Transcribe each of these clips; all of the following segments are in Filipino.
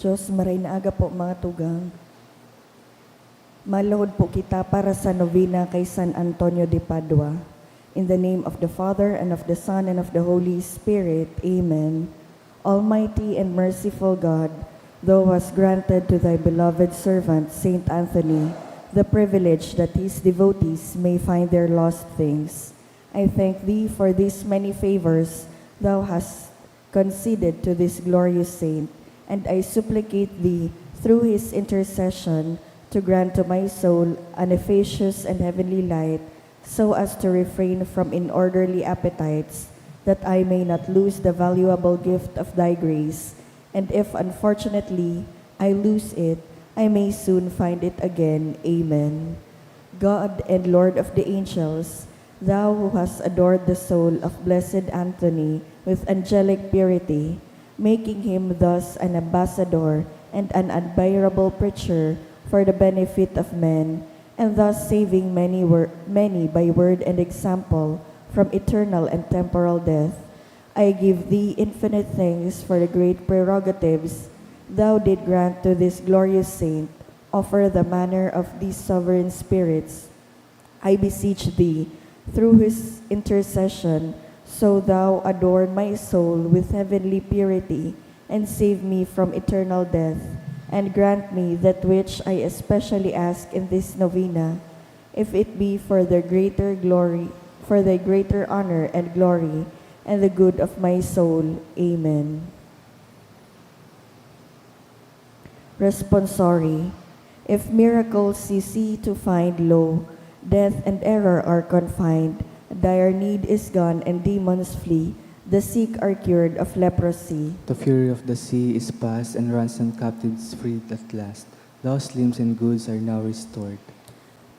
Diyos, maray na aga po mga tugang. Maluhod po kita para sa novena kay San Antonio de Padua. In the name of the Father, and of the Son, and of the Holy Spirit. Amen. Almighty and merciful God, thou hast granted to thy beloved servant, Saint Anthony, the privilege that his devotees may find their lost things. I thank thee for these many favors thou hast conceded to this glorious saint, and I supplicate thee through his intercession to grant to my soul an efficacious and heavenly light, so as to refrain from inorderly appetites, that I may not lose the valuable gift of thy grace, and if unfortunately I lose it, I may soon find it again. Amen. God and Lord of the angels, thou who hast adored the soul of blessed Anthony with angelic purity, making him thus an ambassador and an admirable preacher for the benefit of men, and thus saving many by word and example from eternal and temporal death, I give thee infinite thanks for the great prerogatives thou did grant to this glorious saint. Offer the manner of these sovereign spirits, I beseech thee, through his intercession, so thou adorn my soul with heavenly purity, and save me from eternal death, and grant me that which I especially ask in this novena, if it be for the greater glory, for thy greater honor and glory, and the good of my soul. Amen. Responsory. If miracles you see to find, lo, death and error are confined, dire need is gone and demons flee, the sick are cured of leprosy. The fury of the sea is past, and ransomed captives freed at last. Lost limbs and goods are now restored.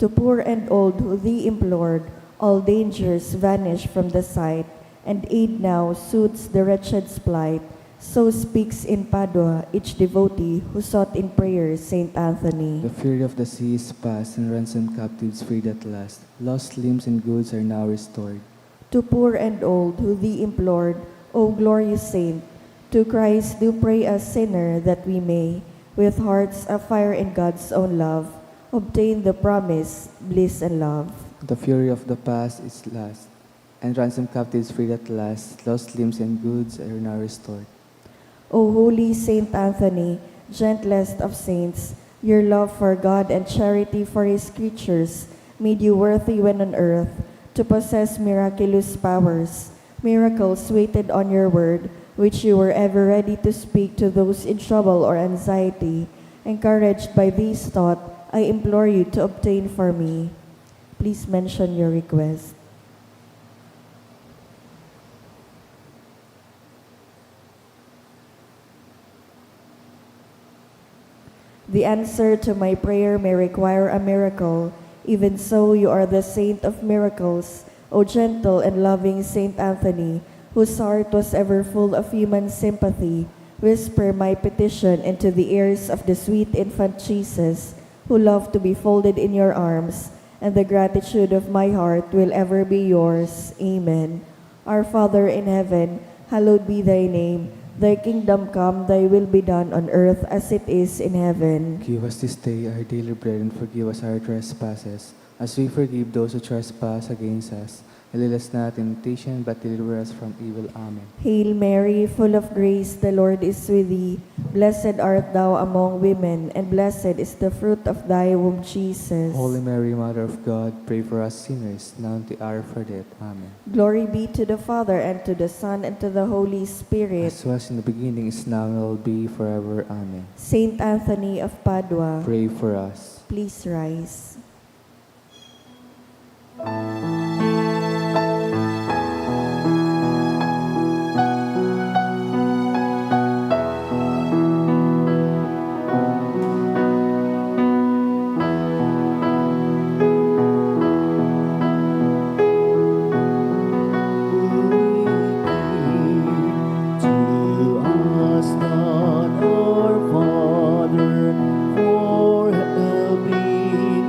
To poor and old who thee implored, all dangers vanish from the sight, and aid now suits the wretched's plight. So speaks in Padua each devotee who sought in prayer Saint Anthony. The fury of the sea is past, and ransomed captives freed at last. Lost limbs and goods are now restored. To poor and old who thee implored, O glorious saint, to Christ do pray us sinner, that we may, with hearts afire in God's own love, obtain the promised bliss and love. The fury of the past is last, and ransomed captives freed at last. Lost limbs and goods are now restored. O holy Saint Anthony, gentlest of saints, your love for God and charity for his creatures made you worthy when on earth to possess miraculous powers. Miracles waited on your word, which you were ever ready to speak to those in trouble or anxiety. Encouraged by this thought, I implore you to obtain for me. Please mention your request. The answer to my prayer may require a miracle. Even so, you are the saint of miracles, O gentle and loving Saint Anthony, whose heart was ever full of human sympathy. Whisper my petition into the ears of the sweet infant Jesus, who loved to be folded in your arms, and the gratitude of my heart will ever be yours. Amen. Our Father in heaven, hallowed be thy name. Thy kingdom come, thy will be done on earth as it is in heaven. Give us this day our daily bread, and forgive us our trespasses, as we forgive those who trespass against us. And lead us not in temptation, but deliver us from evil. Amen. Hail Mary, full of grace, the Lord is with thee. Blessed art thou among women, and blessed is the fruit of thy womb, Jesus. Holy Mary, Mother of God, pray for us sinners, now and at the hour of our death. Amen. Glory be to the Father, and to the Son, and to the Holy Spirit. As was in the beginning, is now, and will be forever. Amen. Saint Anthony of Padua, Pray for us. please rise. For help me,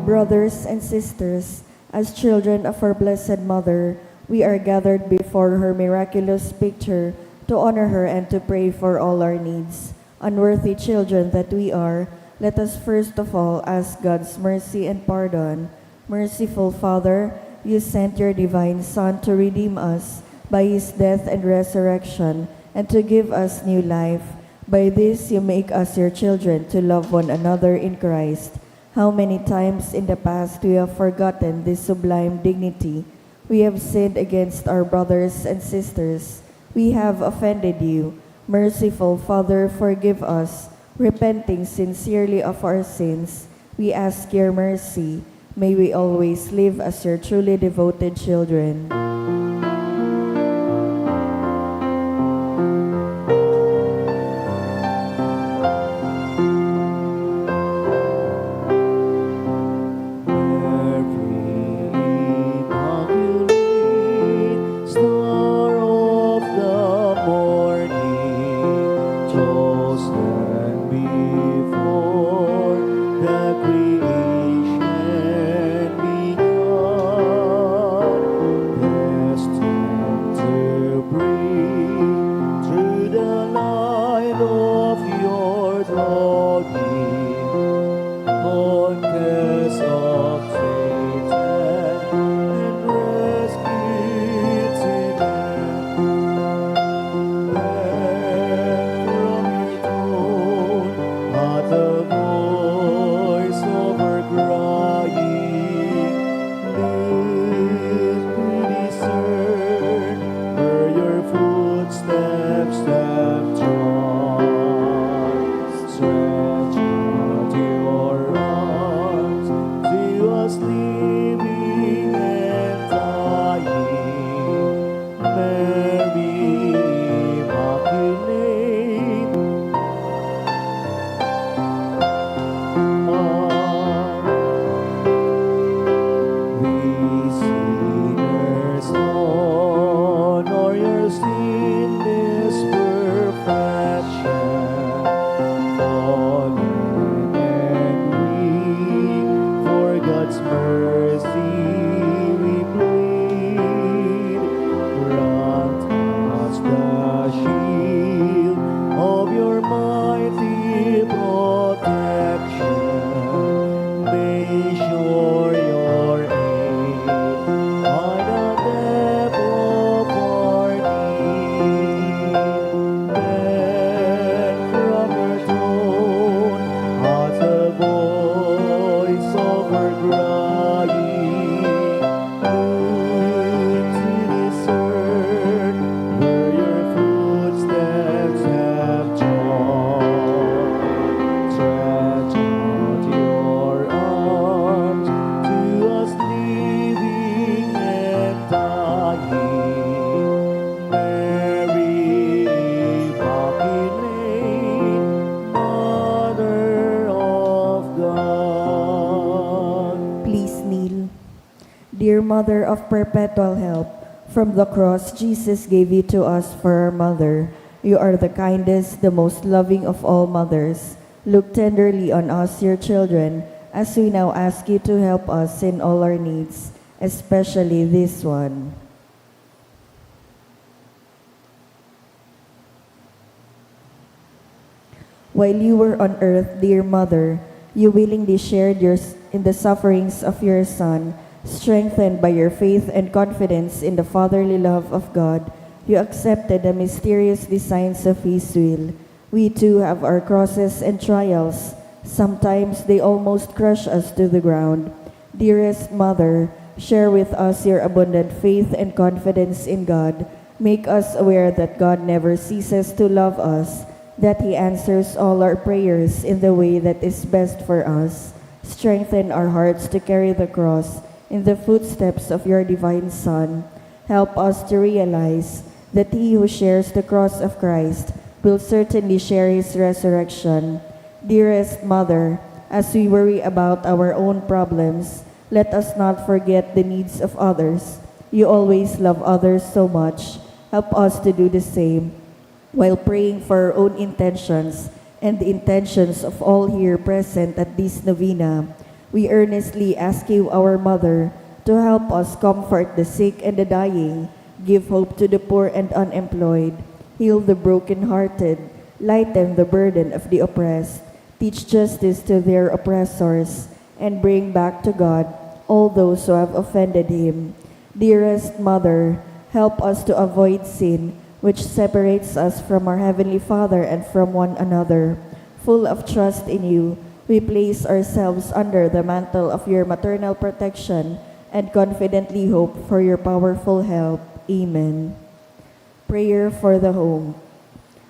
Brothers and sisters, as children of our Blessed Mother, we are gathered before her miraculous picture to honor her and to pray for all our needs. Unworthy children that we are, let us first of all ask God's mercy and pardon. Merciful Father, you sent your divine Son to redeem us by his death and resurrection and to give us new life. By this you make us your children to love one another in Christ. How many times in the past we have forgotten this sublime dignity. We have sinned against our brothers and sisters. We have offended you. Merciful Father, forgive us. Repenting sincerely of our sins, we ask your mercy. May we always live as your truly devoted children. Dear Mother of Perpetual Help, from the cross Jesus gave you to us for our mother. You are the kindest, the most loving of all mothers. Look tenderly on us, your children, as we now ask you to help us in all our needs, especially this one. While you were on earth, dear Mother, you willingly shared in the sufferings of your Son. Strengthened by your faith and confidence in the fatherly love of God, you accepted the mysterious designs of His will. We too have our crosses and trials. Sometimes they almost crush us to the ground. Dearest Mother, share with us your abundant faith and confidence in God. Make us aware that God never ceases to love us, that He answers all our prayers in the way that is best for us. Strengthen our hearts to carry the cross in the footsteps of your divine Son. Help us to realize that he who shares the cross of Christ will certainly share his resurrection. Dearest Mother, as we worry about our own problems, let us not forget the needs of others. You always love others so much. Help us to do the same while praying for our own intentions and the intentions of all here present at this novena. We earnestly ask you, our Mother, to help us comfort the sick and the dying, give hope to the poor and unemployed, heal the brokenhearted, lighten the burden of the oppressed, teach justice to their oppressors, and bring back to God all those who have offended him. Dearest Mother, help us to avoid sin, which separates us from our Heavenly Father and from one another. Full of trust in you, we place ourselves under the mantle of your maternal protection and confidently hope for your powerful help. Amen. Prayer for the home.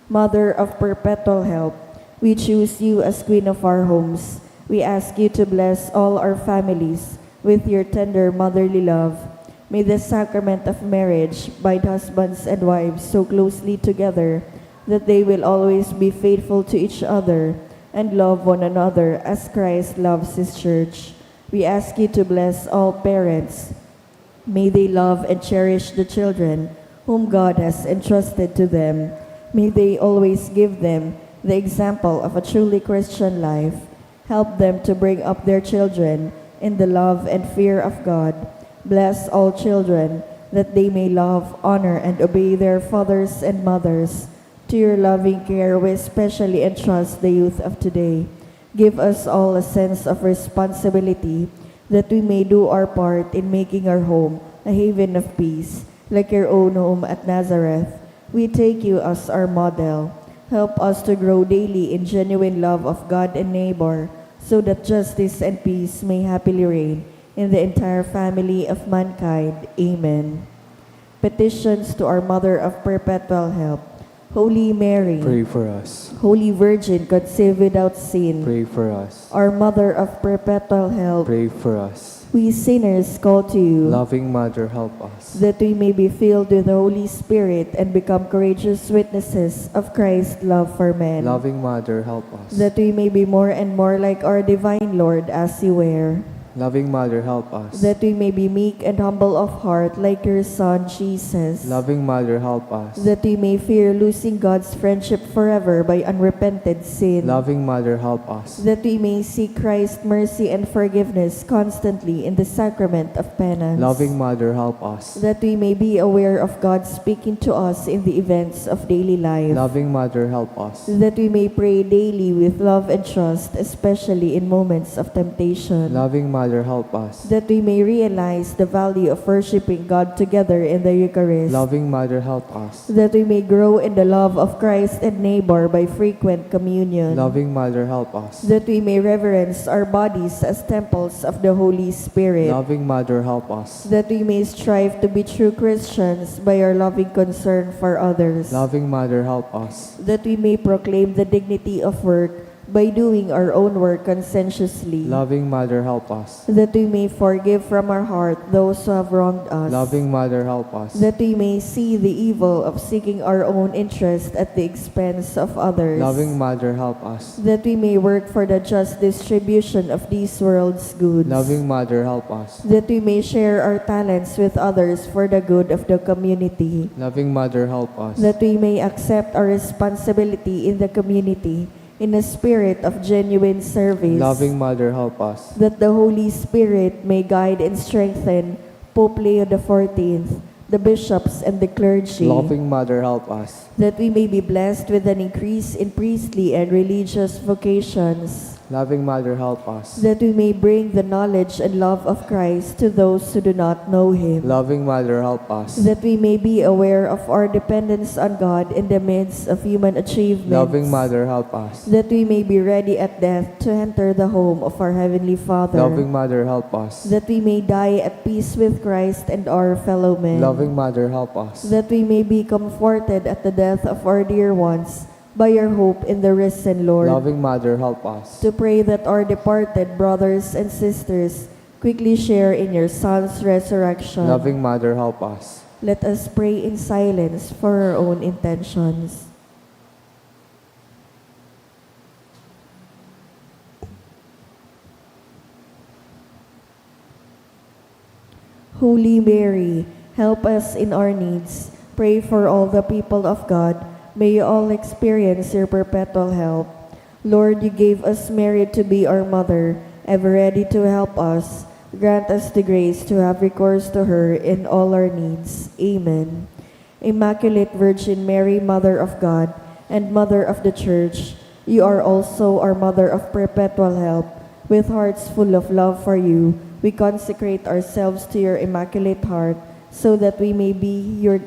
Mother of perpetual help, we choose you as Queen of our homes. We ask you to bless all our families with your tender motherly love. May the sacrament of marriage bind husbands and wives so closely together that they will always be faithful to each other and love one another as Christ loves his church. We ask you to bless all parents. May they love and cherish the children whom God has entrusted to them. May they always give them the example of a truly Christian life. Help them to bring up their children in the love and fear of God. Bless all children that they may love, honor, and obey their fathers and mothers. To your loving care, we especially entrust the youth of today. Give us all a sense of responsibility that we may do our part in making our home a haven of peace, like your own home at Nazareth. We take you as our model. Help us to grow daily in genuine love of God and neighbor, so that justice and peace may happily reign in the entire family of mankind. Amen. Petitions to our Mother of Perpetual Help. Holy Mary, Pray for us. Holy Virgin, conceived without sin, Pray for us. our Mother of Perpetual Help, Pray for us. we sinners call to you, Loving Mother, help us. that we may be filled with the Holy Spirit and become courageous witnesses of Christ's love for men. Loving Mother, help us. That we may be more and more like our divine Lord as you were. Loving Mother, help us. That we may be meek and humble of heart like your Son, Jesus. Loving Mother, help us. That we may fear losing God's friendship forever by unrepented sin. Loving Mother, help us. That we may seek Christ's mercy and forgiveness constantly in the sacrament of penance. Loving Mother, help us. That we may be aware of God speaking to us in the events of daily life. Loving Mother, help us. That we may pray daily with love and trust, especially in moments of temptation. Loving Mother, help us. That we may realize the value of worshiping God together in the Eucharist. Loving Mother, help us. That we may grow in the love of Christ and neighbor by frequent communion. Loving Mother, help us. That we may reverence our bodies as temples of the Holy Spirit. Loving Mother, help us. That we may strive to be true Christians by our loving concern for others. Loving Mother, help us. That we may proclaim the dignity of work by doing our own work conscientiously. Loving Mother, help us. That we may forgive from our heart those who have wronged us. Loving Mother, help us. That we may see the evil of seeking our own interest at the expense of others. Loving Mother, help us. That we may work for the just distribution of this world's goods. Loving Mother, help us. That we may share our talents with others for the good of the community. Loving Mother, help us. That we may accept our responsibility in the community in a spirit of genuine service. Loving Mother, help us. That the Holy Spirit may guide and strengthen Pope Leo XIV, the bishops and the clergy. Loving Mother, help us. That we may be blessed with an increase in priestly and religious vocations. Loving Mother, help us. That we may bring the knowledge and love of Christ to those who do not know him. Loving Mother, help us. That we may be aware of our dependence on God in the midst of human achievements. Loving Mother, help us. That we may be ready at death to enter the home of our Heavenly Father. Loving Mother, help us. That we may die at peace with Christ and our fellow men. Loving Mother, help us. That we may be comforted at the death of our dear ones by your hope in the risen Lord. Loving Mother, help us. To pray that our departed brothers and sisters quickly share in your Son's resurrection. Loving Mother, help us. Let us pray in silence for our own intentions. Holy Mary, help us in our needs. Pray for all the people of God. May you all experience your perpetual help. Lord, you gave us Mary to be our mother, ever ready to help us, grant us the grace to have recourse to her in all our needs. Amen. Immaculate Virgin Mary, Mother of God and Mother of the Church, you are also our Mother of perpetual help. With hearts full of love for you, we consecrate ourselves to your Immaculate Heart, so that we may be your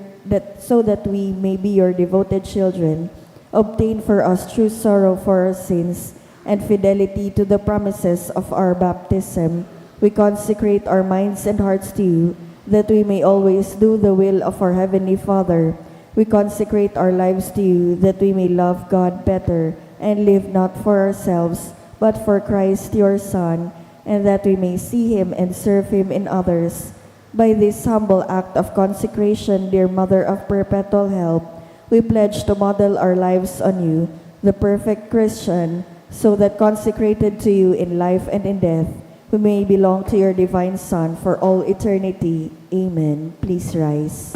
devoted children. Obtain for us true sorrow for our sins and fidelity to the promises of our baptism. We consecrate our minds and hearts to you, that we may always do the will of our Heavenly Father. We consecrate our lives to you, that we may love God better and live not for ourselves, but for Christ your Son, and that we may see him and serve him in others. By this humble act of consecration, dear Mother of perpetual help, we pledge to model our lives on you, the perfect Christian, so that consecrated to you in life and in death, we may belong to your divine Son for all eternity. Amen. Please rise.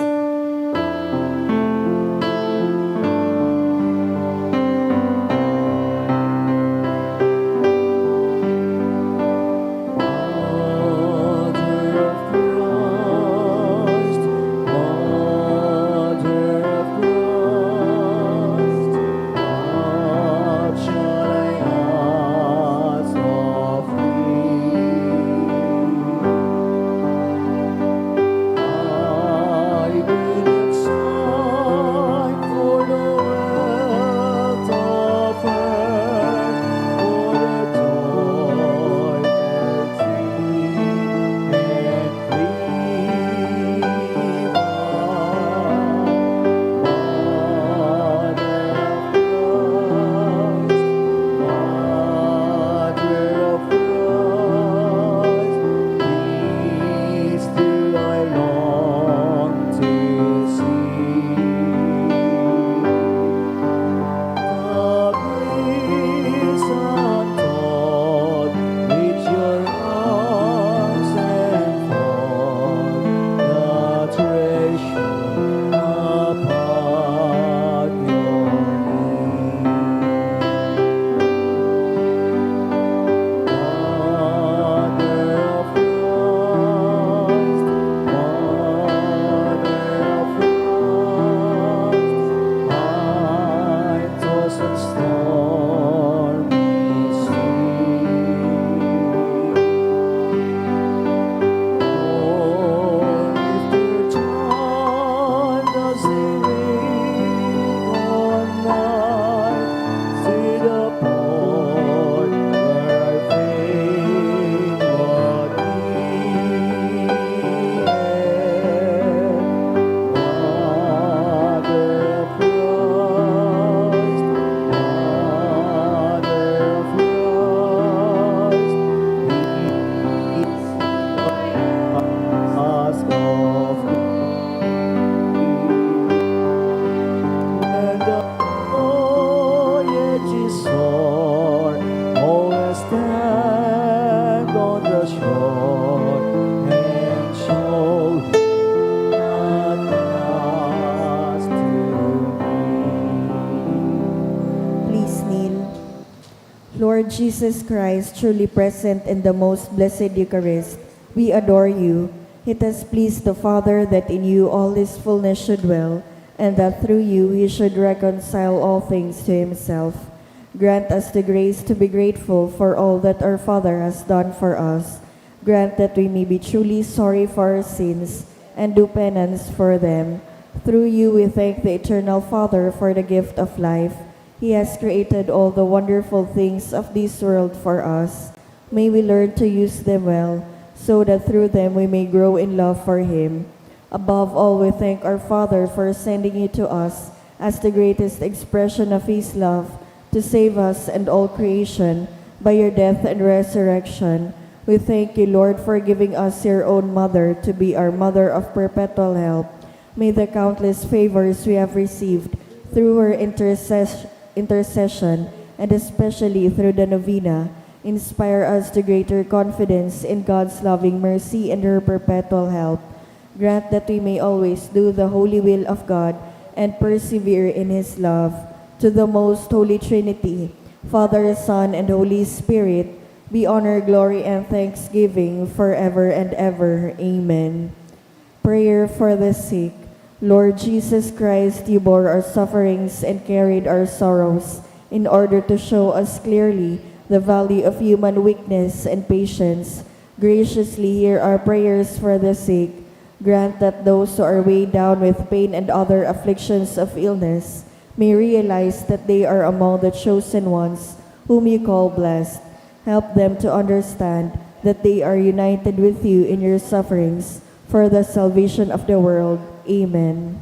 Lord Jesus Christ, truly present in the most blessed Eucharist, we adore you. It has pleased the Father that in you all his fullness should dwell, and that through you he should reconcile all things to himself. Grant us the grace to be grateful for all that our Father has done for us. Grant that we may be truly sorry for our sins and do penance for them. Through you we thank the Eternal Father for the gift of life. He has created all the wonderful things of this world for us. May we learn to use them well, so that through them we may grow in love for him. Above all, we thank our Father for sending you to us as the greatest expression of his love, to save us and all creation by your death and resurrection. We thank you, Lord, for giving us your own mother to be our mother of perpetual help. May the countless favors we have received through her intercession, and especially through the novena, inspire us to greater confidence in God's loving mercy and her perpetual help. Grant that we may always do the holy will of God and persevere in his love. To the most holy Trinity, Father, Son, and Holy Spirit, be honor, glory, and thanksgiving forever and ever. Amen. Prayer for the sick. Lord Jesus Christ, you bore our sufferings and carried our sorrows in order to show us clearly the value of human weakness and patience. Graciously hear our prayers for the sick. Grant that those who are weighed down with pain and other afflictions of illness may realize that they are among the chosen ones whom you call blessed. Help them to understand that they are united with you in your sufferings for the salvation of the world. Amen.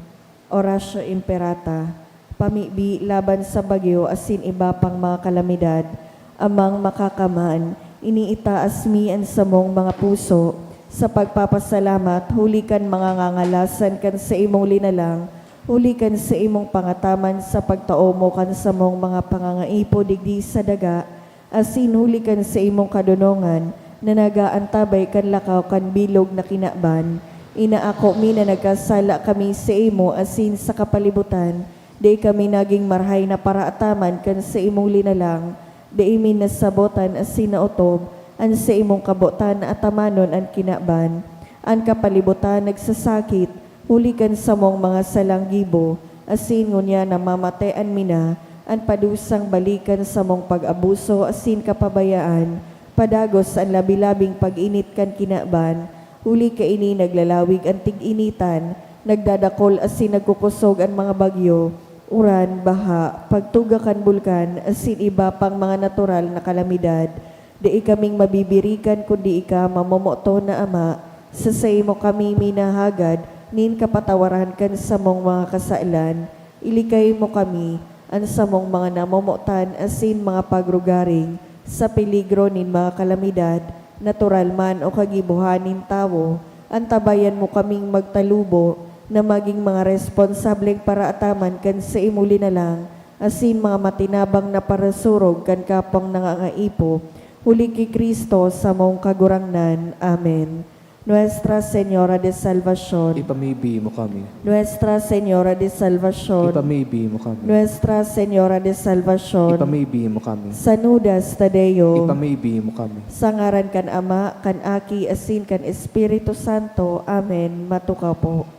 Oratio Imperata. Pamibi laban sa bagyo asin iba pang mga kalamidad, amang makakaman, iniitaas mi ang samong mga puso, sa pagpapasalamat, hulikan mga ngangalasan kan sa imong linalang, hulikan sa imong pangataman sa pagtao mo kan sa mong mga pangangaipo digdi sa daga, asin hulikan sa imong kadunongan, na nagaantabay kan lakaw kan bilog na kinaban. Inaako mi na nagkasala kami sa imo asin sa kapalibutan, di kami naging marhay na paraataman kan sa imong linalang, di imin nasabotan asin naotob, an sa imong kabotan at tamanon ang kinaban. Ang kapalibutan nagsasakit, hulikan sa mong mga salanggibo, asin ngunya na mamatayan mina, ang padusang balikan sa mong pag-abuso asin kapabayaan, padagos ang labi-labing pag-init kan kinaban, huli ka ini naglalawig ang tig-initan, nagdadakol asin nagkukusog ang mga bagyo, uran, baha, pagtuga kan bulkan, asin iba pang mga natural na kalamidad. Di kaming mabibirikan kundi ika mamomoto na ama, sa mo kami minahagad, nin kapatawaran kan sa mong mga kasailan, ilikay mo kami, ang sa mong mga namomotan asin mga pagrugaring, sa peligro nin mga kalamidad, natural man o kagibuhanin tawo, antabayan mo kaming magtalubo, na maging mga responsableng paraataman kan sa imuli na lang, asin mga matinabang na parasurog kan kapang nangangaipo, huli ki Kristo sa mong kagurangnan. Amen. Nuestra Señora de Salvación, Ipamibi mo kami. Nuestra Señora de Salvación, Ipamibi mo kami. Nuestra Señora de Salvación, Ipamibi mo kami. Sanudas Tadeo, Ipamibi mo kami. sa ngaran kan Ama, kan Aki, asin kan Espiritu Santo. Amen. Matukaw po.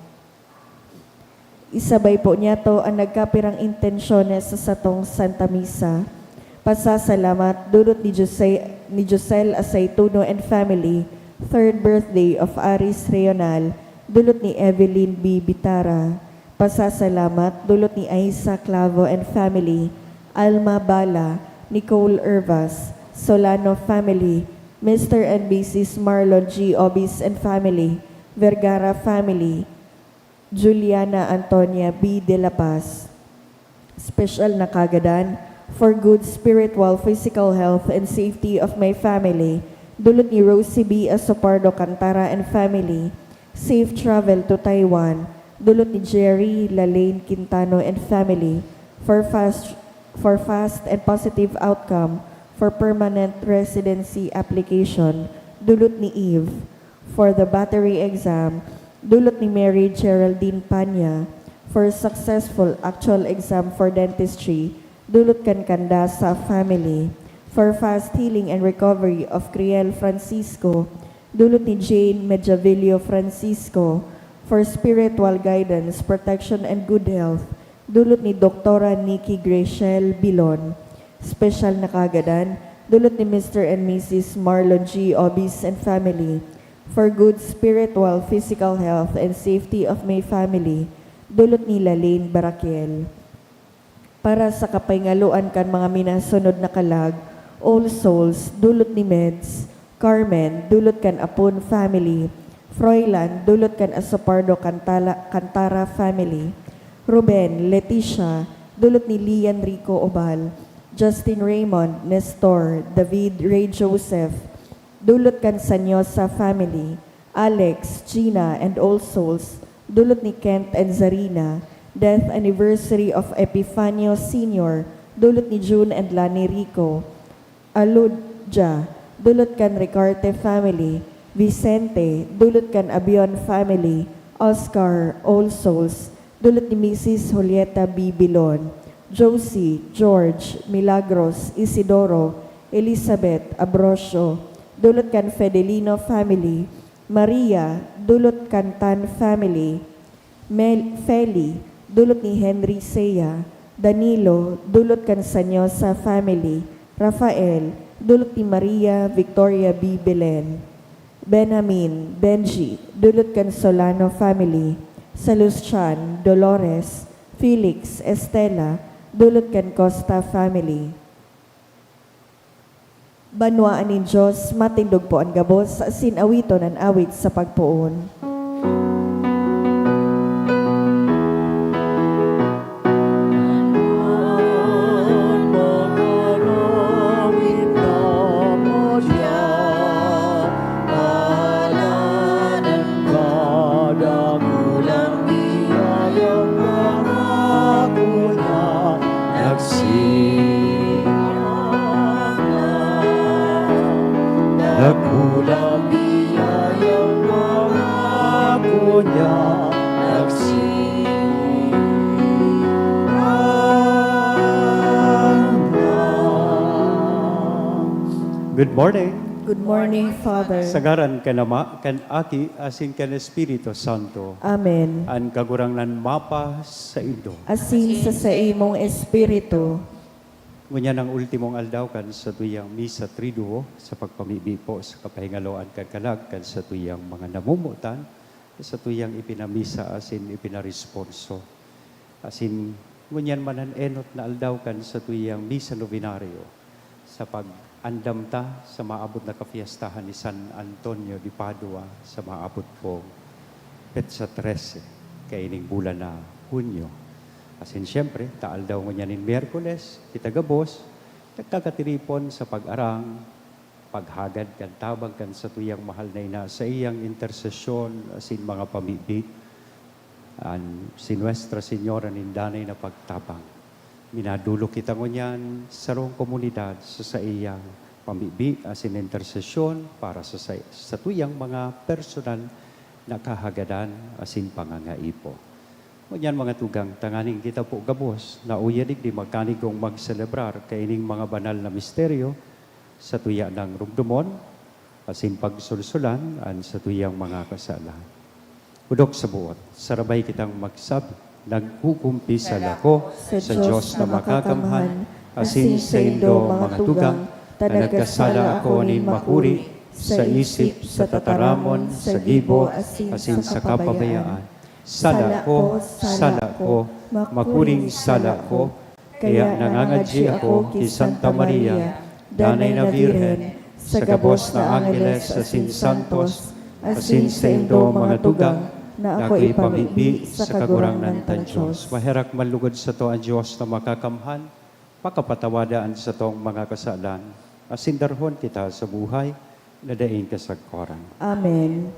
Isabay po niya to ang nagkapirang intensyones sa satong Santa Misa. Pasasalamat dulot ni Josel Aceituno and family, third birthday of Aris Reonal, dulot ni Evelyn B. Bitara. Pasasalamat dulot ni Aisa Clavo and family, Alma Bala, Nicole Ervas, Solano family, Mr. and Mrs. Marlon G. Obis and family, Vergara family, Juliana Antonia B. De La Paz. Special na kagadan for good spiritual, physical health, and safety of my family, dulot ni Rosie B. Asopardo Cantara and family, safe travel to Taiwan, dulot ni Jerry Lalaine Quintano and family, for fast and positive outcome for permanent residency application, dulot ni Eve, for the battery exam, dulot ni Mary Geraldine Panya, for successful actual exam for dentistry, dulot kan kanda sa family, for fast healing and recovery of Criel Francisco, dulot ni Jane Mediavillo Francisco, for spiritual guidance, protection, and good health, dulot ni Doktora Nikki Grachel Bilon. Special na kagadan, dulot ni Mr. and Mrs. Marlon G. Obis and family, for good spiritual, physical health, and safety of my family, dulot ni Lalaine Baraquiel. Para sa kapayngaluan kan mga minasunod na kalag, All Souls, dulot ni Meds, Carmen, dulot kan Apon family, Froilan, dulot kan Asopardo Cantara family, Ruben, Leticia, dulot ni Lian Rico Obal, Justin Raymond, Nestor, David Ray Joseph, dulot kan Sanyosa family, Alex, Gina, and All Souls, dulot ni Kent and Zarina, death anniversary of Epifanio Sr., dulot ni June and Lani Rico, Aludja, dulot kan Ricarte family, Vicente, dulot kan Abion family, Oscar, All Souls, dulot ni Mrs. Julieta B. Bilon, Josie, George, Milagros, Isidoro, Elizabeth Abrosio, dulot kan Fedelino family, Maria, dulot kan Tan family, Feli, dulot ni Henry Sea, Danilo, dulot kan Sanyosa family, Rafael, dulot ni Maria Victoria B. Belen, Benjamin, Benji, dulot kan Solano family, Salustian, Dolores, Felix, Estela, dulot kan Costa family. Banwaan ni Diyos, matindog po ang gabos, sa sinawiton ang awit sa pagpuon. Nakulang biyayang pangako niya, Good morning. Good morning, Father. Sagaran ka nama, kan aki, asin kan Espiritu Santo. Amen. An kagurangnan mapa sa Indo. Asin sa imong espiritu. Ngunyan ang ultimong aldaw kan sa tuyang misa triduo sa pagpamibi po sa kapahingaloan kan kalag kan sa tuyang mga namumutan sa tuyang ipinamisa asin ipinaresponso. Asin ngunyan manan enot na aldaw kan sa tuyang misa novenario sa pag-andam ta sa maabot na kafiestahan ni San Antonio de Padua sa maabot po Petsa 13 kaining bulan na Hunyo. Asin siyempre, taal daw ngunyan in Miyerkules, kita gabos, nagkakatiripon sa pag-arang, paghagad kan tabang kan sa tuyang mahal na ina sa iyang intersesyon, asin mga pamibig, si Nuestra Señora nindanay na pagtabang. Minadulo kita ngunyan sa rong komunidad sa iyang pamibig, asin intersesyon para sa tuyang mga personal na kahagadan, asin pangangaipo. Ngunyan mga tugang, tanganing kita po gabos na uyanig di magkanigong magselebrar kaining mga banal na misteryo sa tuya ng rumdumon, asin pagsulsulan, an sa tuyang mga kasalan. Udok sa buot, sarabay kitang magsabi, nagkukumpisal ako sa Diyos na makakamhan, asin sa Indo mga tugang, na nagkasala ako ni makuri, sa isip, sa tataramon, sa gibo, asin sa kapabayaan. Sala ko, makuring sala ko, kaya nangangadji ako kay Santa Maria, Danay na Birhen, sa gabos na Angeles, asin Santos, asin sa Indo mga tugang, na ako ipamibi sa kagurangnan tan Diyos. Maherak malugod sa to ang Diyos na makakamhan, pakapatawadaan sa tong mga kasalan, asin darhon kita sa buhay, nadaing kasagkoran. Amen.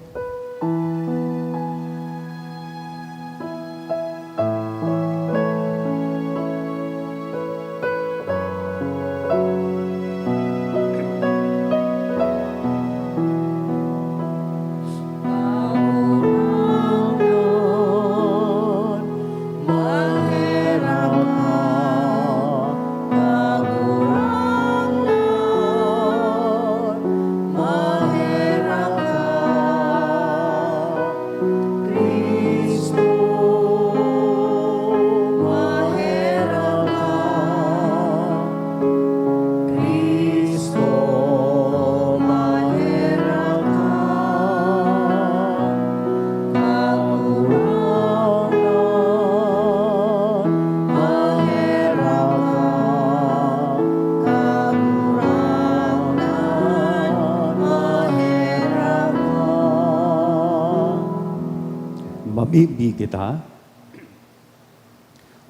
Mamibi kita.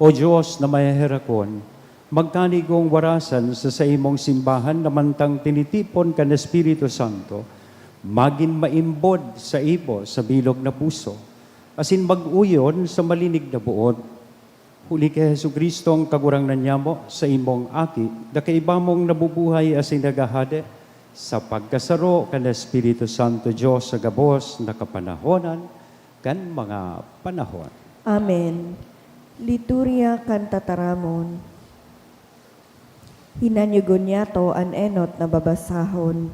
O Diyos na maheherakon, magkanigong warasan sa imong simbahan namantang tinitipon ka na Espiritu Santo, magin maimbod sa ibo sa bilog na puso, asin mag-uyon sa malinig na buod. Huli kay Jesucristo ang kagurang nanyamo sa imong aki, na kaibamong nabubuhay asin nagahade, sa pagkasaro ka na Espiritu Santo Diyos sa gabos na kapanahonan, kan mga panahon. Amen. Liturya kan tataramon. Hinanyugon niya to an enot na babasahon.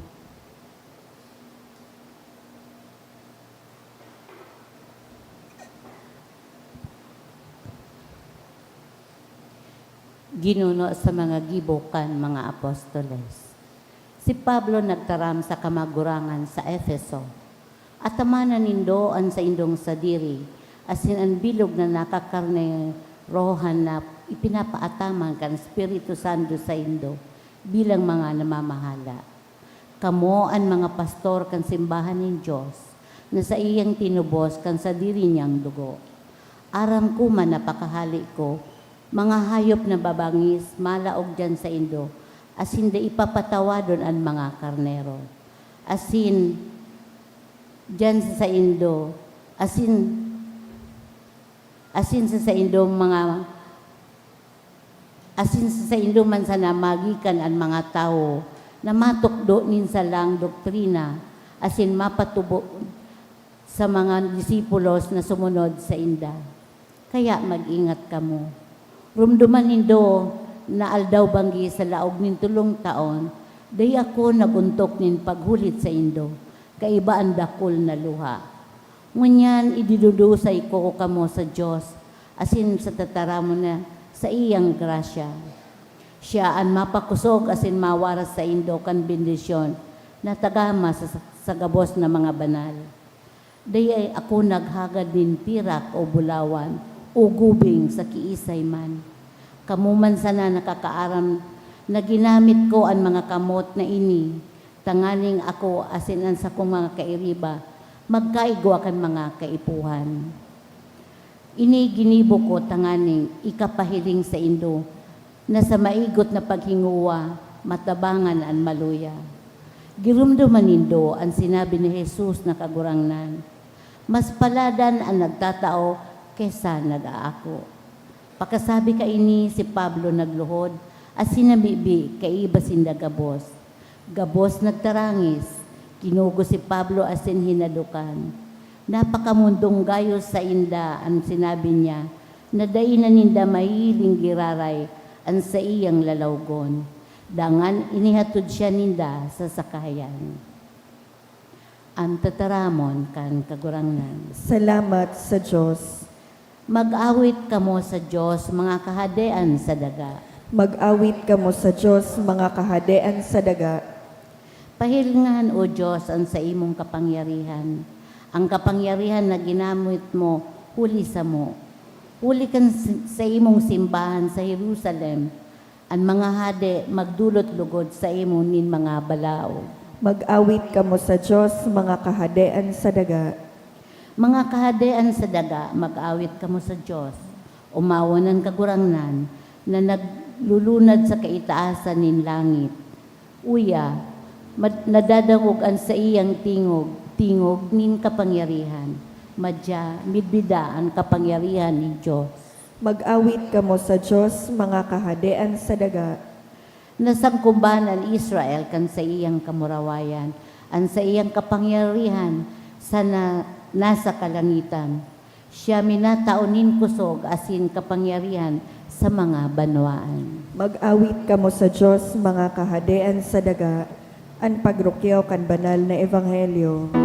Ginuno sa mga gibukan mga apostoles. Si Pablo nagtaram sa kamagurangan sa Efeso. At tamanan nindoan sa indong sadiri, asin ang bilog na nakakarne rohan na ipinapaataman kan Espiritu Santo sa indo bilang mga namamahala. Kamo ang mga pastor kan simbahan ng Diyos na sa iyang tinubos kan sa diri niyang dugo. Aram ko man napakahali ko, mga hayop na babangis, malaog dyan sa indo, as hindi ipapatawadon ang mga karnero. Asin, dyan sa indo, asin sa indo mga, asin sa indo man sana magikan ang mga tao, na matukdo nin sa lang doktrina, asin mapatubo sa mga disipulos na sumunod sa inda. Kaya mag-ingat kamo. Rumduman nindo na aldaw banggi sa laog nin 3 taon, day ako naguntok nin paghulit sa indo, kaiba ang dakol na luha. Ngunyan ididudusay ko kamo sa Diyos, asin sa tataramo na sa iyang grasya. Siya ang mapakusog asin mawaras sa indo kan bendisyon na tagama sa gabos na mga banal. Day ay ako naghagad nin pirak o bulawan, o gubing sa kiisay man. Kamuman sana nakakaaram na ginamit ko ang mga kamot na ini, tanganing ako asin ang sa kong mga kairiba, magkaigwa kan mga kaipuhan. Ini ginibo ko tanganing ikapahiling sa indo, na sa maigot na paghinguwa, matabangan ang maluya. Girumduman nindo ang sinabi ni Jesus na kagurangnan, mas paladan ang nagtatao kesa nag-aako. Pagkasabi ka ini, si Pablo nagluhod, at sinabibi kaiba sinda gabos. Gabos nagtarangis, kinugo si Pablo asin hinadukan. Napakamundong gayos sa inda ang sinabi niya, na dainan ninda mahiling giraray ang sa iyang lalawgon. Dangan inihatod siya ninda sa sakayan. Ang tataramon kan kagurangnan. Salamat sa Diyos. Mag-awit kamo sa Diyos, mga kahadean sa daga. Mag-awit kamo sa Diyos, mga kahadean sa daga. Pahilingan, O Diyos, ang sa imong kapangyarihan. Ang kapangyarihan na ginamit mo, huli sa mo. Huli kan sa imong simbahan sa Jerusalem. Ang mga hade magdulot lugod sa imong nin mga balao. Mag-awit kamo sa Diyos, mga kahadean sa daga. Mga kahadean sa daga, mag-awit kamo sa Diyos. Umawa ng kagurangnan na naglulunad sa kaitaasan nin langit. Uya, nadadangog ang sa iyang tingog nin kapangyarihan. Madya, midbida ang kapangyarihan ni Diyos. Mag-awit kamo sa Diyos, mga kahadean sa daga. Nasangkumban ang Israel kan sa iyang kamurawayan, ang sa iyang kapangyarihan sana nasa kalangitan. Siya minataonin kusog asin kapangyarihan sa mga banwaan. Mag-awit kamo sa Diyos, mga kahadean sa daga. Ang pagrukyaw kan banal na ebanghelyo.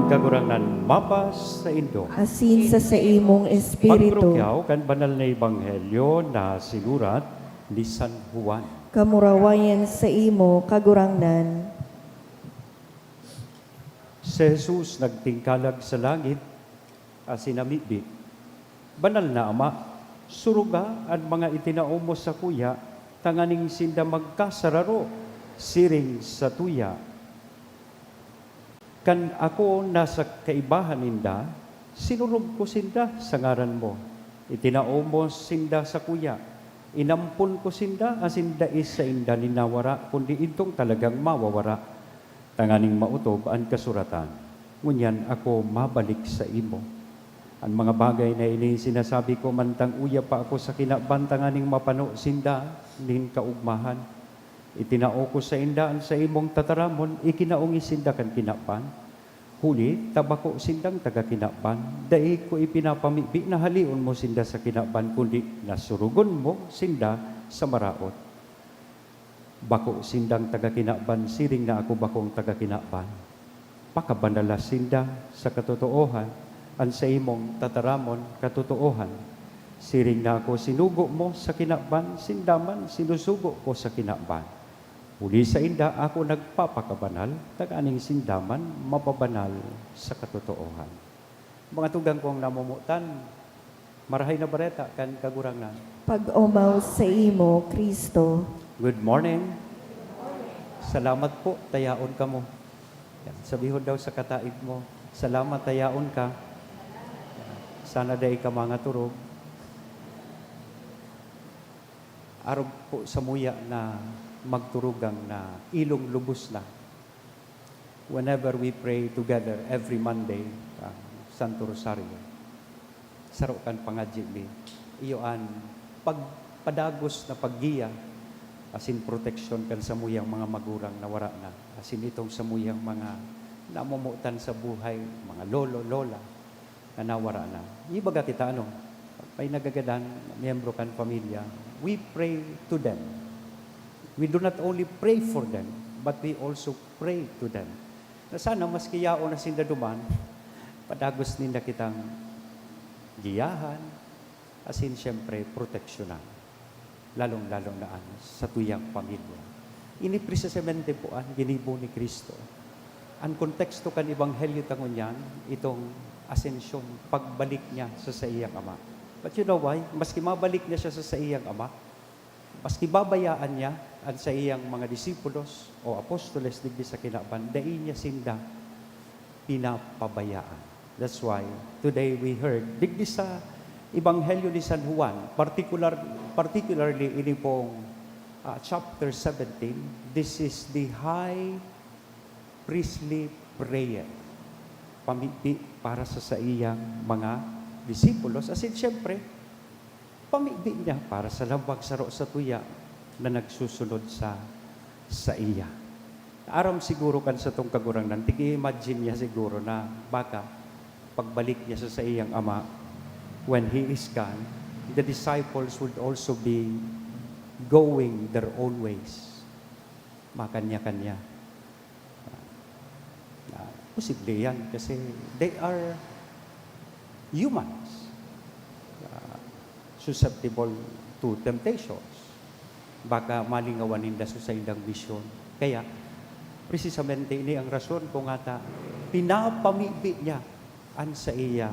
Kagurangnan mapas sa indo. Asin sa imong espiritu. Pagprukyaw kan banal na ebanghelyo na sinurat ni San Juan. Kamurawayan sa imo, kagurangnan. Si Jesus nagtingkalag sa langit asin namibi. Banal na Ama, suruga ang mga itinaomo sa kuya, tanganing sinda magkasararo, siring sa tuya. Kan ako nasa kaibahan ninda, sinulog ko sinda sa ngaran mo. Itinaomo sinda sa kuya, Inampun ko sinda, asin dais sa inda ninawara, kundi itong talagang mawawara. Tanganing mautob ang kasuratan. Ngunyan ako mabalik sa imo. Ang mga bagay na ini sinasabi ko, mantang uya pa ako sa kinaban, tanganing mapano sinda, nin kaugmahan. Itinao ko sa indaan sa imong tataramon, ikinaungi sinda kan kinaban. Huli, tabako sindang taga kinaban, dai ko ipinapamibi na halion mo sinda sa kinaban, kundi nasurugon mo sinda sa maraot. Bako sindang taga kinaban, siring na ako bakong taga kinaban. Pakabanala sinda sa katotoohan, ang sa imong tataramon katotoohan. Siring na ako sinugo mo sa kinaban, sindaman sinusugo ko sa kinaban. Huli sa inda, ako nagpapakabanal, taganing sindaman, mapabanal sa katotoohan. Mga tugang kong namumutan, marahay na bareta, kan kagurangnan. Pag-umaw sa imo, Kristo. Good morning. Salamat po, tayaon ka mo. Yan, sabihon daw sa kataib mo, salamat, tayaon ka. Sana day ka mga turog. Arog po sa muya na magturugang na ilong lubos na. Whenever we pray together every Monday, Santo Rosario, sarukan pangadji mi, iyoan pagpadagos na paggiya, asin proteksyon kan sa muyang mga magurang na wara na, asin itong sa muyang mga namumutan sa buhay, mga lolo, lola, na nawara na. Ibaga kita may nagagadan, miyembro kan pamilya, we pray to them. We do not only pray for them, but we also pray to them. Na sana mas kiyao na sinda duman, padagos ninda kitang giyahan, asin siyempre proteksyonan. Lalong-lalong naan sa tuyang pamilya. Ini precisamente po ang ginibo ni Kristo. Ang konteksto kan Ebanghelyo tangon yan, itong asensyon, pagbalik niya sa iyang Ama. But you know why? Maski mabalik niya siya sa iyang Ama, maski babayaan niya at sa iyang mga disipulos o apostoles digdi sa kinaban, dai niya sinda pinapabayaan. That's why today we heard digdi sa Ebanghelyo ni San Juan, particularly ini pong chapter 17, this is the high priestly prayer. Pamigbi para sa iyang mga disipulos. As in, siyempre, pamigbi niya para sa lambang saro sa tuya na nagsusunod sa iya. Aram siguro kan sa tong kagurangnan, tigi-imagine niya siguro na baka pagbalik niya sa iyang Ama, when He is gone, the disciples would also be going their own ways. Makanya-kanya. Posible yan kasi they are humans. Susceptible to temptations. Baka malingawan ninda sa indang vision. Kaya, precisamente ini ang rason kung ata pinapamibi niya an sa iya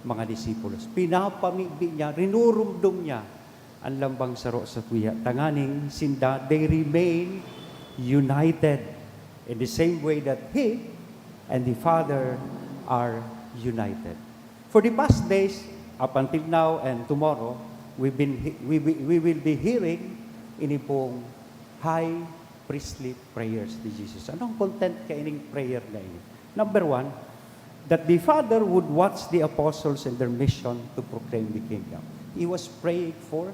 mga disipulos. Pinapamibi niya, rinurumdum niya ang lambang saro sa tuya. Tanganing sinda, they remain united in the same way that He and the Father are united. For the past days, up until now and tomorrow, we will be hearing ini pong high priestly prayers ni Jesus. Anong content ka ining prayer na ini? Number one, that the Father would watch the apostles in their mission to proclaim the kingdom. He was praying for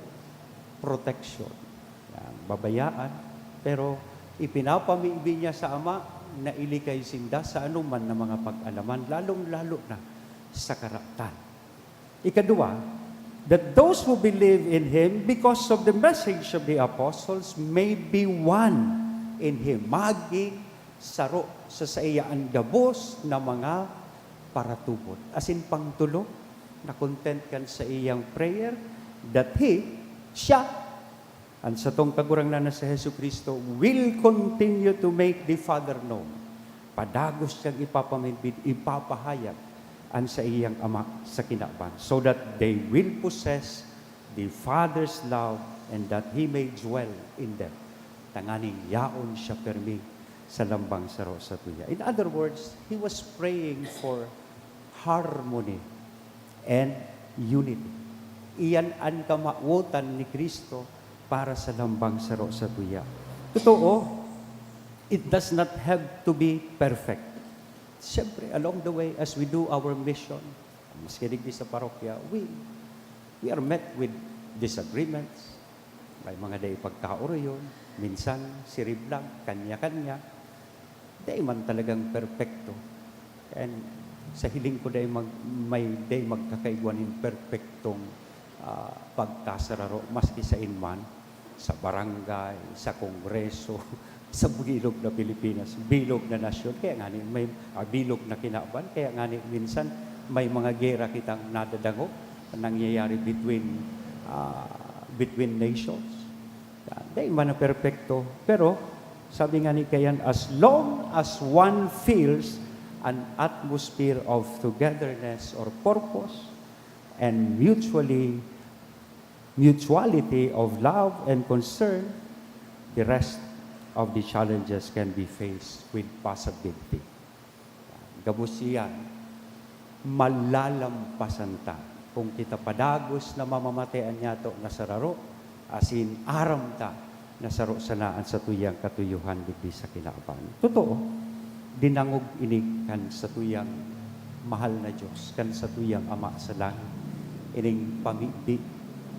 protection. Yan, babayaan, pero ipinapamibi niya sa Ama na ilikay sinda sa anuman na mga pag-alaman, lalong-lalo na sa karapatan. Ikadua, that those who believe in Him, because of the message of the apostles, may be one in Him. Maging saro sa iya ang gabos na mga paratubot. As in pangtulo, na content kan sa iyang prayer, that siya, ang sa tong kagurangnan na sa Hesus Kristo, will continue to make the Father known. Padagos siyang ipapahayag ang sa iyang Ama sa kinaban, so that they will possess the Father's love and that He may dwell in them. Tanganing yaon siya permi sa lambang saro sa tuya. In other words, He was praying for harmony and unity. Iyan an kamautan ni Kristo para sa lambang saro sa tuya. Totoo, it does not have to be perfect. Siyempre, along the way, as we do our mission, maski digdi sa parokya, we are met with disagreements. May mga day pagkaoro yun. Minsan, siriblang, kanya-kanya. Day man talagang perfecto. And sa hiling ko day may day magkakaigwanin perfectong pagkasararo, maski sa inman, sa barangay, sa kongreso, sa bilog na Pilipinas, bilog na nasyon. Kaya nga may bilog na kinaban. Kaya nga minsan may mga gera kitang nadadango na nangyayari between nations. Dahil man na perfecto. Pero, sabi nga ni Kayan, as long as one feels an atmosphere of togetherness or purpose and mutuality of love and concern, the rest of the challenges can be faced with possibility. Gabos yan, malalampasan ta. Kung kita padagos na mamamatayan niya to na sararo, asin aram ta na saro sanaan sa tuyang katuyuhan digdi sa kinaaban. Totoo, dinangog inig kan sa tuyang mahal na Diyos, kan sa tuyang Ama sa langit, ining pamigdi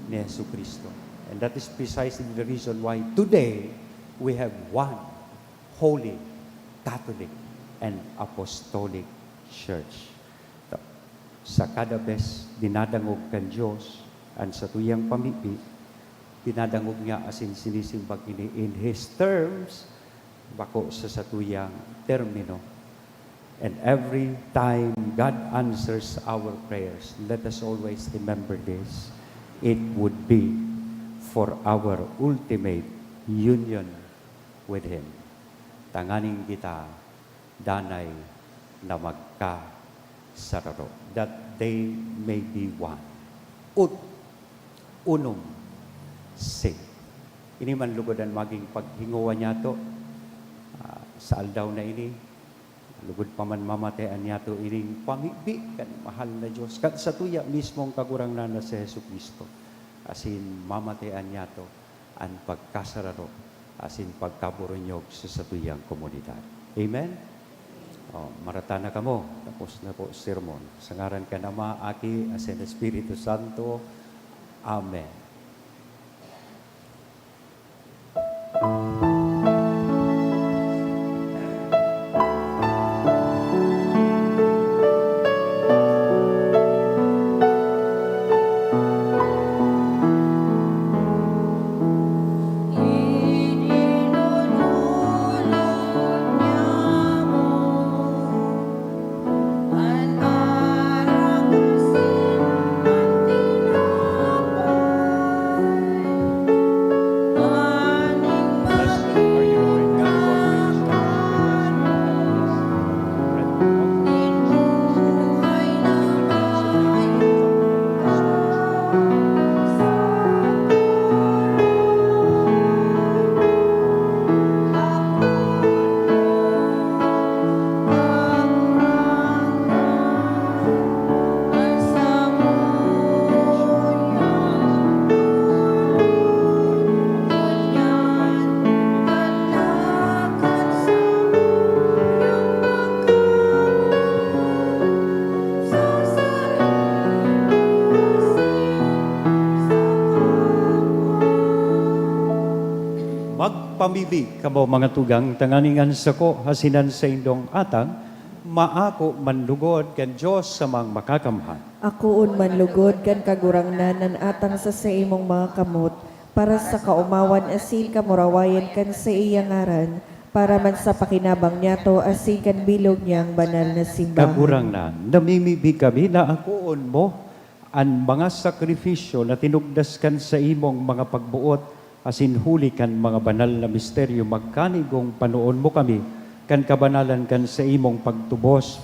ni Jesucristo. And that is precisely the reason why today we have one holy, Catholic, and Apostolic Church. Sa kada bes, dinadangog kan Diyos, and sa tuyang pamigdi, dinadangog niya asin sinisimbag ini in His terms, bako sa satuyang termino. And every time God answers our prayers, let us always remember this. It would be for our ultimate union with Him. Tanganing kita, danay na magkasararo. That they may be one. Unum sing. Ini man lugodan maging paghinguwa niya to sa aldaw na ini. Lugod pa man mamatayan niya to ining pamigbi kan mahal na Diyos. Kat sa tuya mismong kagurang na si Jesucristo. Asin mamatayan niya to ang pagkasararo. Asin pagkaburunyog sa satuyang komunidad. Amen? Marata na kamo. Tapos na po sermon. Sa ngaran ka na Aki, asin Espiritu Santo. Amen. Magpamibig kamo mga tugang tanganingan sa ko hasinan sa indong atang maako manlugod kan Dios sa mga makakamhan. Akoon manlugod kan kagurangnanan atang sa imong mga kamot, para sa kaumawan asin kamurawayan kan sa iyang ngaran, para man sa pakinabang niya to asin kan bilog niyang banal na simbahan. Kagurang na, namimibig kami na akoon mo ang mga sakripisyo na tinugdas kan sa imong mga pagbuot, asin huli kan mga banal na misteryo, magkanigong panoon mo kami, kan kabanalan kan sa imong pagtubos,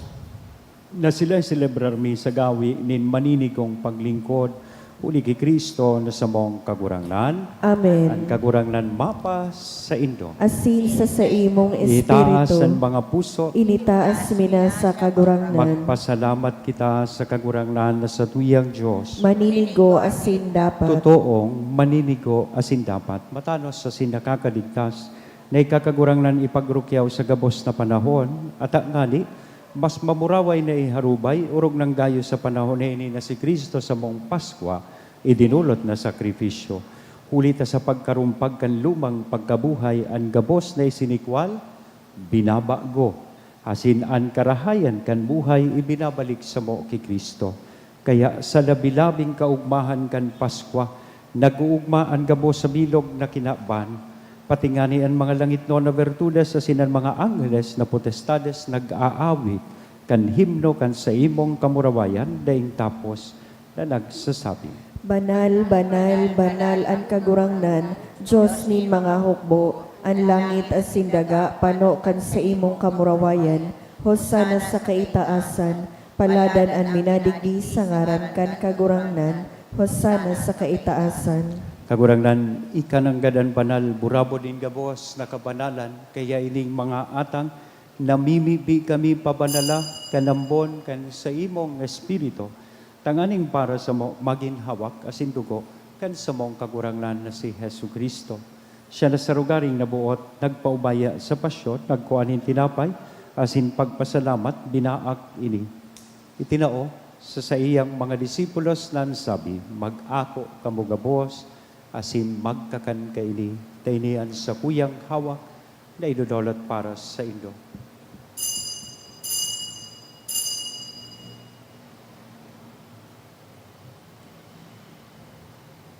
na sila celebrar mi sa gawi nin maninigong paglingkod, Huli ki Kristo na sa mong kagurangnan, ang Amen. kagurangnan mapas sa indo. Asin sa imong Itaas ang espiritu, mga puso, initaas mina sa kagurangnan. magpasalamat kita sa kagurangnan na sa tuyang Diyos. Maninigo asin dapat. Totoong maninigo asin dapat. Matanos sa sinakakaligtas na ikakagurangnan ipagrukyaw sa gabos na panahon at ngani, mas mamuraway na iharubay, urog ng gayo sa panahon na ini na si Kristo sa mong Paskwa, idinulot na sakripisyo. Hulita sa pagkarumpag kan lumang pagkabuhay, ang gabos na isinikwal, binabago. Asin an karahayan kan buhay, ibinabalik sa mo ki Kristo. Kaya sa labilabing kaugmahan kan Paskwa, nag-uugma ang gabos sa bilog na kinaban, pati nga ni ang mga langit no na virtudes sa sinan mga angeles na potestades nag-aawit kan himno kan sa imong kamurawayan daing tapos na nagsasabi. Banal, banal, banal ang kagurangnan, Diyos nin mga hukbo, ang langit asin daga, pano kan sa imong kamurawayan, hosana sa kaitaasan, paladan ang minadigdi sa ngaran kan kagurangnan, hosana sa kaitaasan. Kagurangnan, ikananggadan banal, burabo din gabos, nakabanalan, kaya ining mga atang, namimibi kami pabanala, kanambon, kan sa imong espiritu, tanganing para sa mo maginhawak, asin dugo, kan sa mong kagurangnan na si Hesu Kristo. Siya na sa rugaring nabuot, nagpaubaya sa pasyon, nagkuanin tinapay, asin pagpasalamat, binaak ini. Itinao sa iyang mga disipulos nan sabi, mag-ako kamugabos, asin magkakan kaini, tainian sa kuyang hawak na idudolot para sa indo.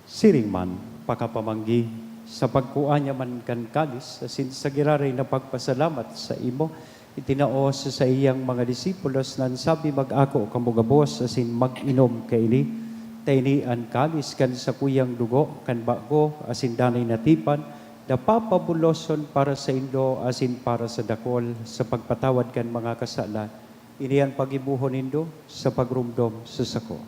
Siring man, pakapamanggi, sa pagkuanya man kan kalis, asin sa giraray na pagpasalamat sa imo, itinao sa iyang mga disipulos nan sabi mag-ako kamugabos, asin mag-inom kaini, taini an kalis kan sa kuyang dugo, kan bago, asin danay natipan, na papabuloson para sa indo, asin para sa dakol, sa pagpatawad kan mga kasalan. Ini ang pagibuhon nindo sa pagrumdom sa sako.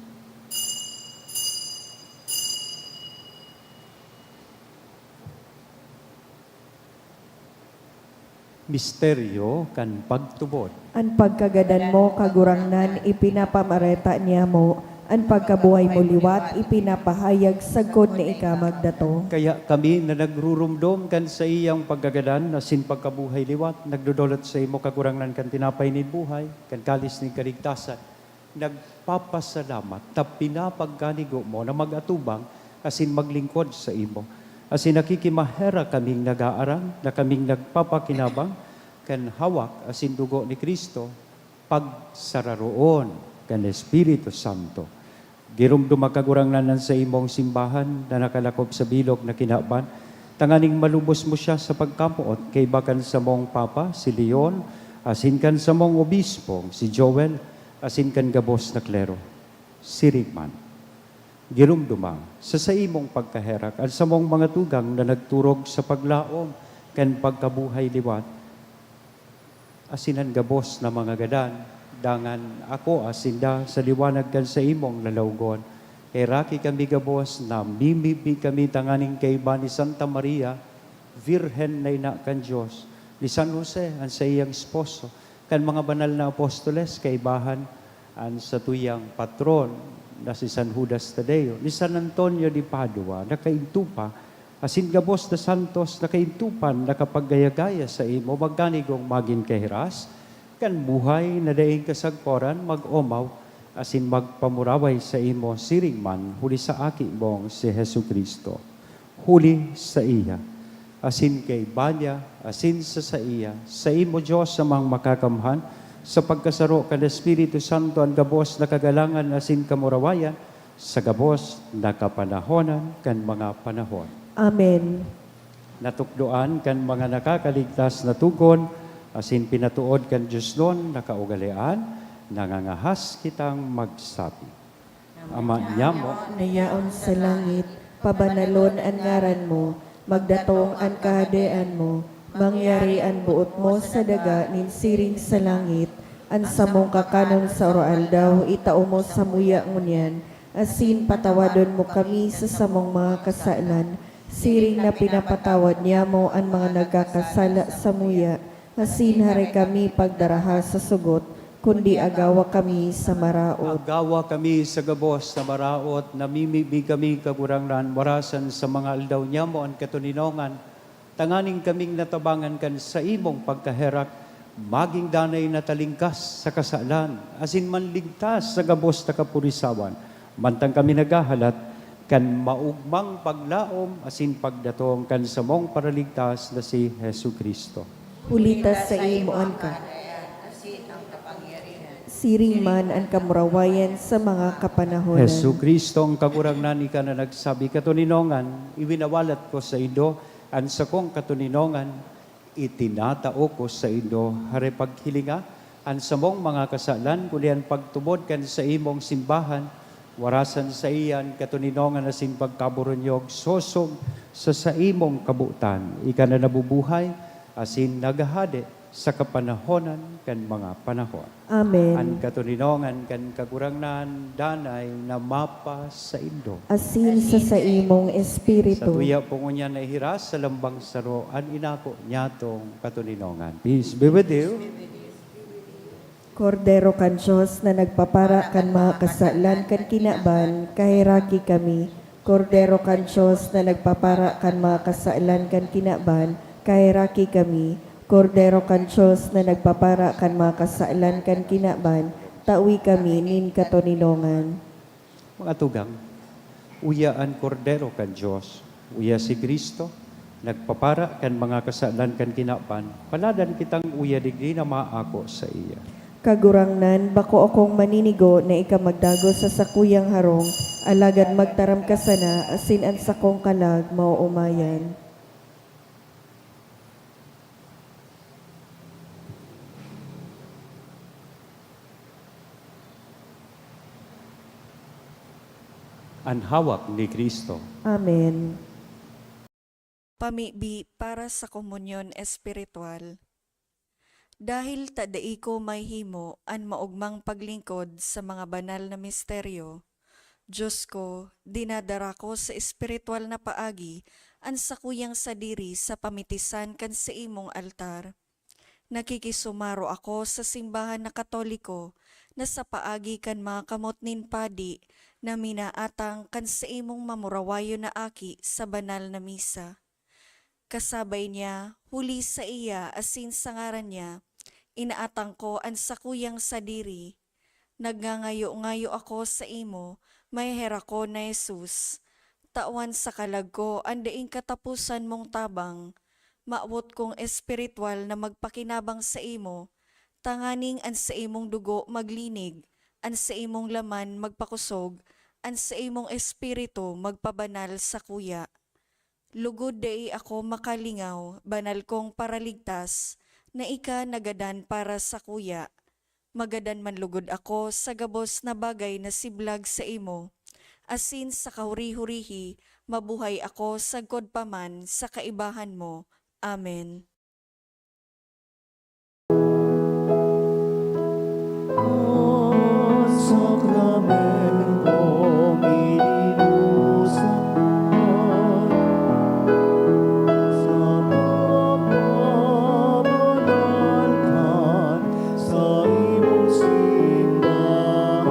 Misteryo kan pagtubod. Ang pagkagadan mo, kagurangnan, ipinapamareta niya mo, ang pagkabuhay mo liwat, ipinapahayag sagod na ikamagdato. Kaya kami na nagrurumdom kan sa iyang paggagadan, asin pagkabuhay liwat, nagdudulot sa imo kagurangnan kan tinapay ni buhay, kan kalis ni kaligtasan, nagpapasalamat, tap pinapagganigo mo na magatubang, asin maglingkod sa imo. Asin nakikimahera kaming nag-aarang, na kaming nagpapakinabang, kan hawak, asin dugo ni Kristo, pagsararoon, kan Espiritu Santo. Girumdum makagurangnan sa imong simbahan na nakalakop sa bilog na kinaban, tanganing malubos mo siya sa pagkamuot kay bakan sa mong Papa, si Leon, asin kan sa mong Obispo, si Joel, asin kan gabos na klero, si Rigman. Girumduma sa imong pagkaherak at sa mong mga tugang na nagturog sa paglaom kan pagkabuhay liwat, asinan gabos na mga gadan, dangan ako asinda sa liwanag kan sa imong lalawgon. Eraki kami gabos na mimibi kami tanganing kay ba ni Santa Maria, Virhen na ina kan Diyos, ni San Jose, ang sa iyang esposo, kan mga banal na apostoles, kay bahan, ang sa tuyang patron, na si San Judas Tadeo, ni San Antonio de Padua, nakaintupa, asin gabos na santos, nakaintupan, nakapaggaya-gaya sa imo, magganigong magin kahiras, kan buhay na daing kasagporan, mag-omaw, asin magpamuraway sa imo, siring man, huli sa aki mong si Hesu Kristo. Huli sa iya, asin kay Banya, asin sa iya, sa imo Diyos sa mga makakamhan, sa pagkasaro kan Espiritu Santo, ang gabos na kagalangan, asin kamurawayan, sa gabos na kapanahonan, kan mga panahon. Amen. Natukdoan kan mga nakakaligtas na tugon, asin pinatuod kan Diyos nun, nakaugalian, nangangahas kitang magsabi. Ama niya mo, Nayaon sa langit, pabanalon ang ngaran mo, magdatong ang kahadean mo, mangyari ang buot mo sa daga nin siring sa langit, ang samong kakanon sa oraldaw, itao mo sa muya ngunyan, asin patawadon mo kami sa samong mga kasalan, siring na pinapatawad niya mo ang mga nagkakasala sa muya, asin hari kami pagdaraha sa sugot, kundi agawa kami sa maraot. Agawa kami sa gabos na maraot, namimibi kami kagurangan, warasan sa mga aldaw niya mo ang katuninongan, tanganing kaming natabangan kan sa imong pagkaherak, maging danay na talingkas sa kasalan, asin manligtas sa gabos na kapurisawan, mantang kami nagahalat, kan maugmang paglaom, asin pagdatong kan sa mong paraligtas na si Hesu Kristo. Ulitas sa imoan ka. Siring man ang kamurawayan sa mga kapanahonan. Hesu Kristo, ang kagurangnan ika na nagsabi katuninongan, iwinawalat ko sa ido, ang sa kong katuninongan, itinatao ko sa ido, hari paghilinga, ang sa mong mga kasalan, kulian pagtubod kan sa imong simbahan, warasan sa iyan, katuninongan na sin pagkaburunyog, sosog sa imong kabutan, ika na nabubuhay, asin nagahade sa kapanahonan kan mga panahon. Amen. Ang katuninongan kan kagurangnan danay na mapa sa indo. Asin sa imong Sa espiritu. tuya pungunya na ihiras sa lambang saro, an inako nyatong katuninongan. Peace be with you. Kordero kan Diyos na nagpapara kan mga kasalan kan kinaban, kahiraki kami. Kordero kan Diyos na nagpapara kan mga kasalan kan kinaban, kahiraki kami. Kordero kan Diyos na nagpapara kan mga kasalan kan kinaban, tawi kami nin katuninongan. Mga tugang, uyaan kordero kan Diyos, uya si Kristo, nagpapara kan mga kasalan kan kinaban, paladan kitang uya digdi na maako sa iya. Kagurangnan, bako akong maninigo na ika magdago sa sakuyang harong, alagad magtaram ka sana, asin ang sakong kalag, mauumayan. Ang hawak ni Kristo. Amen. Pamibi para sa komunyon espiritual. Dahil tadai ko may himo an maugmang paglingkod sa mga banal na misteryo, Diyos ko, dinadara ko sa espiritual na paagi an sakuyang sadiri sa pamitisan kan sa imong altar. Nakikisumaro ako sa simbahan na Katoliko na sa paagi kan mga kamot nin padi na minaatang kan sa imong mamurawayo na aki sa banal na misa. Kasabay niya, huli sa iya asin sa ngaran niya, inaatang ko ang sakuyang sadiri. Nagngangayo-ngayo ako sa imo, may hera ko na Jesus. Tawan sa kalag ko, ang daing katapusan mong tabang. Maawot kong espiritual na magpakinabang sa imo, tanganing an sa imong dugo maglinig, an sa imong laman magpakusog, an sa imong espiritu magpabanal sa kuya. Lugod dai ako makalingaw, banal kong paraligtas, na ika nagadan para sa kuya. Magadan man lugod ako sa gabos na bagay na siblag sa imo. Asin sa kahuri-hurihi, mabuhay ako sa godpaman sa kaibahan mo. Amen. Sakramentong inilusahan sa pagpapalankan sa imong simbahan.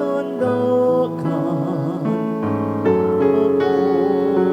Tandakan ako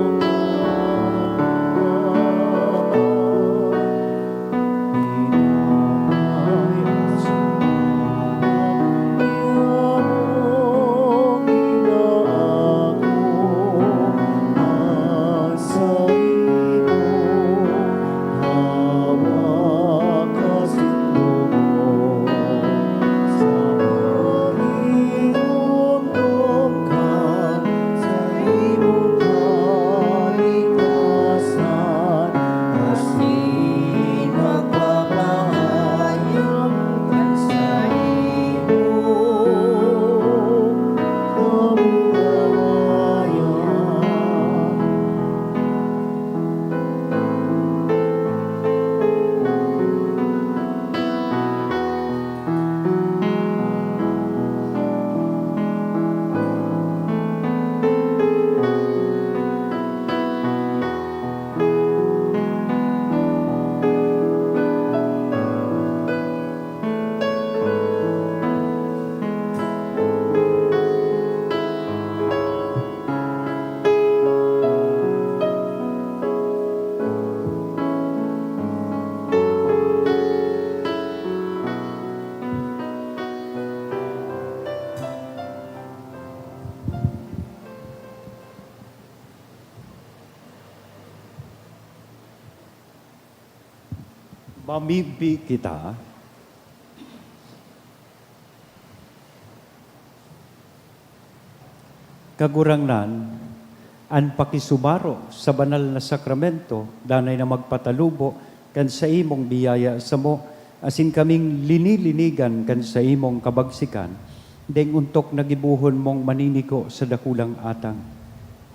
Mamibi kita kagurangnan an pakisumaro sa banal na sakramento danay na magpatalubo kan sa imong biyaya sa mo asin kaming linilinigan kan sa imong kabagsikan deng untok nagibuhon mong maniniko sa dakulang atang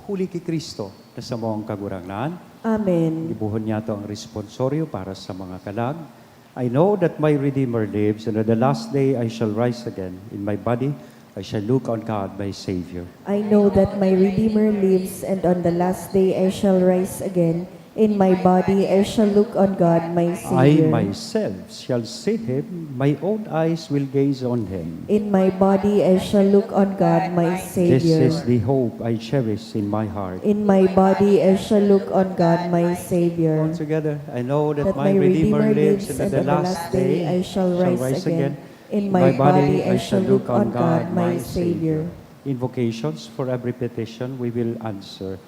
huli ki Kristo na sa mong kagurangnan. Amen. Gibuhon niya to ang responsoryo para sa mga kalag. I know that my Redeemer lives, and at the last day I shall rise again. In my body I shall look on God, my Savior. I know that my Redeemer lives, and on the last day I shall rise again. In my body I shall look on God, my I Savior. myself shall see Him, my own eyes will gaze on Him. In my body I shall look on God, my This Savior. is the hope I cherish in my heart. In my body I shall look on God, my Savior. Altogether, I know that That my Redeemer lives, and and at the last day I shall rise again. In my my body I shall look on God, my Savior. Invocations for every petition we will answer.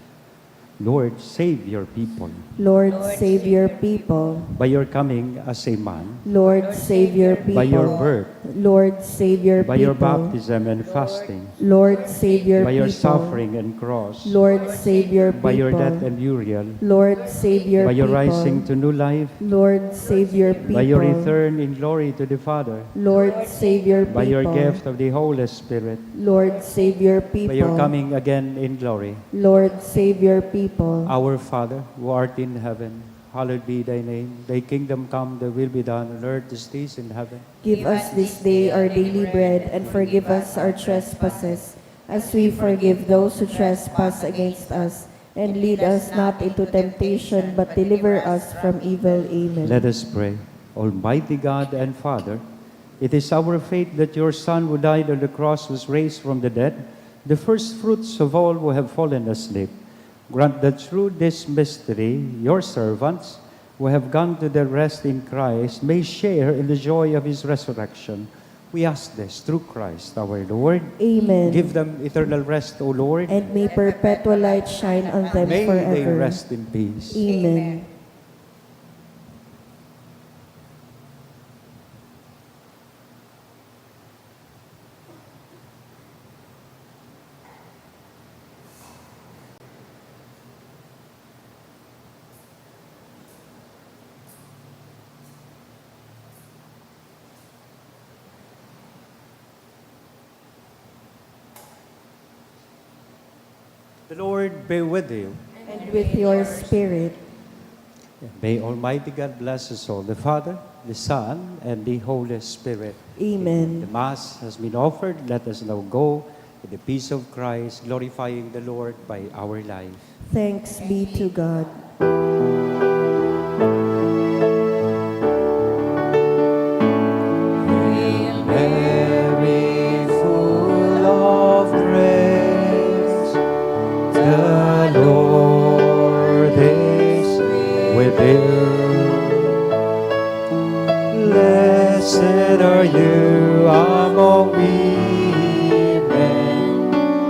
Lord, save your people. Lord, save your people. By your coming as a man, Lord, save your people. by your birth, Lord, save your by people. your baptism and fasting, Lord, save your by your people. suffering and cross, Lord, save your people. by your death and burial, Lord, save your by your people. rising to new life, Lord, save your people. by your return in glory to the Father, Lord, save your people. by your gift of the Holy Spirit, Lord, save your people. by your coming again in glory. Lord, save your people. Our Father, who art in heaven, hallowed be thy name. Thy kingdom come, thy will be done on earth as it is in heaven. Give us this day our daily bread, and forgive us our trespasses, as we forgive those who trespass against us. And lead us not into temptation, but deliver us from evil. Amen. Let us pray. Almighty God and Father, it is our faith that your Son who died on the cross was raised from the dead, the first fruits of all who have fallen asleep. Grant that through this mystery, your servants, who have gone to their rest in Christ, may share in the joy of his resurrection. We ask this through Christ our Lord. Amen. Give them eternal rest, O Lord. And may perpetual light shine on them May they forever. rest in peace. Amen. The Lord be with you. And with your spirit. May Almighty God bless us all, the Father, the Son, and the Holy Spirit. The Amen. Mass has been offered. Let us now go with the peace of Christ, glorifying the Lord by our life. Thanks be to God. Hail Mary, full of grace, the Lord is with you. Blessed are you among women,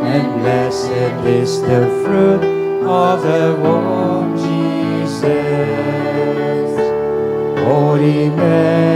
and blessed is the fruit of the womb, Jesus. Holy Mary,